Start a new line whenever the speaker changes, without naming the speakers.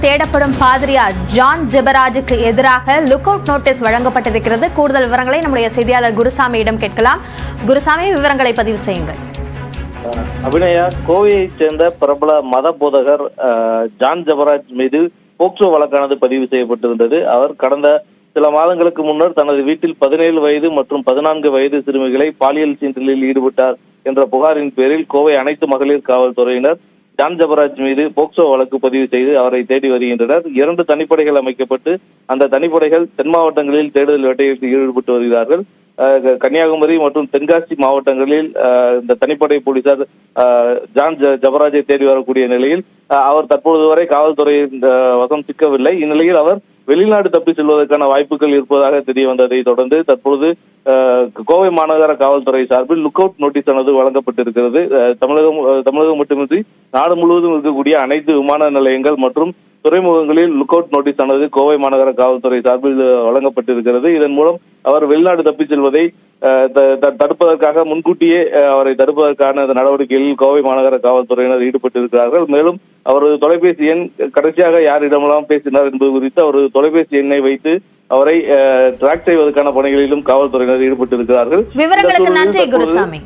தேடப்படும் பாதிரியார் ஜான் ஜெபராஜுக்கு எதிராக லுக் அவுட் நோட்டீஸ் வழங்கப்பட்டிருக்கிறது. கூடுதல் விவரங்களை நம்முடைய செய்தியாளர் குருசாமியிடம் கேட்கலாம். குருசாமி, விவரங்களை பதிவு செய்யுங்கள்.
அபிநயா, கோவையைச் சேர்ந்த பிரபல மத போதகர் ஜான் ஜெபராஜ் மீது போக்சோ வழக்கானது பதிவு செய்யப்பட்டிருந்தது. அவர் கடந்த சில மாதங்களுக்கு முன்னர் தனது வீட்டில் 17 வயது மற்றும் 14 வயது சிறுமிகளை பாலியல் சீண்டலில் ஈடுபட்டார் என்ற புகாரின் பேரில் கோவை அனைத்து மகளிர் காவல்துறையினர் ஜான் ஜெபராஜ் மீது போக்சோ வழக்கு பதிவு செய்து அவரை தேடி வருகின்றனர். 2 தனிப்படைகள் அமைக்கப்பட்டு அந்த தனிப்படைகள் தென் மாவட்டங்களில் தேடுதல் வேட்டையில் ஈடுபட்டு வருகிறார்கள். கன்னியாகுமரி மற்றும் தென்காசி மாவட்டங்களில் இந்த தனிப்படை போலீசார் ஜான் ஜெபராஜை தேடி வரக்கூடிய நிலையில் அவர் தற்பொழுது வரை காவல்துறையின் வசம் சிக்கவில்லை. இந்நிலையில் அவர் வெளிநாடு தப்பி செல்வதற்கான வாய்ப்புகள் இருப்பதாக தெரிய வந்ததை தொடர்ந்து தற்பொழுது கோவை மாநகர காவல்துறை சார்பில் லுக் அவுட் நோட்டீஸ் ஆனது வழங்கப்பட்டிருக்கிறது. தமிழகம் மட்டுமின்றி நாடு முழுவதும் இருக்கக்கூடிய அனைத்து விமான நிலையங்கள் மற்றும் துறைமுகங்களில் லுக் அவுட் நோட்டீஸ் ஆனது கோவை மாநகர காவல்துறை சார்பில் வழங்கப்பட்டிருக்கிறது. இதன் மூலம் அவர் வெளிநாடு தப்பி செல்வதை தடுப்பதற்காக முன்கூட்டியே அவரை தடுப்பதற்கான நடவடிக்கைகளில் கோவை மாநகர காவல்துறையினர் ஈடுபட்டிருக்கிறார்கள். மேலும் அவரது தொலைபேசி எண் கடைசியாக யாரிடமெல்லாம் பேசினார் என்பது குறித்து அவரது தொலைபேசி எண்ணை வைத்து அவரை டிராக் செய்வதற்கான பணிகளிலும் காவல்துறையினர் ஈடுபட்டிருக்கிறார்கள்.
விவரங்களுக்கு நன்றி குருசாமி.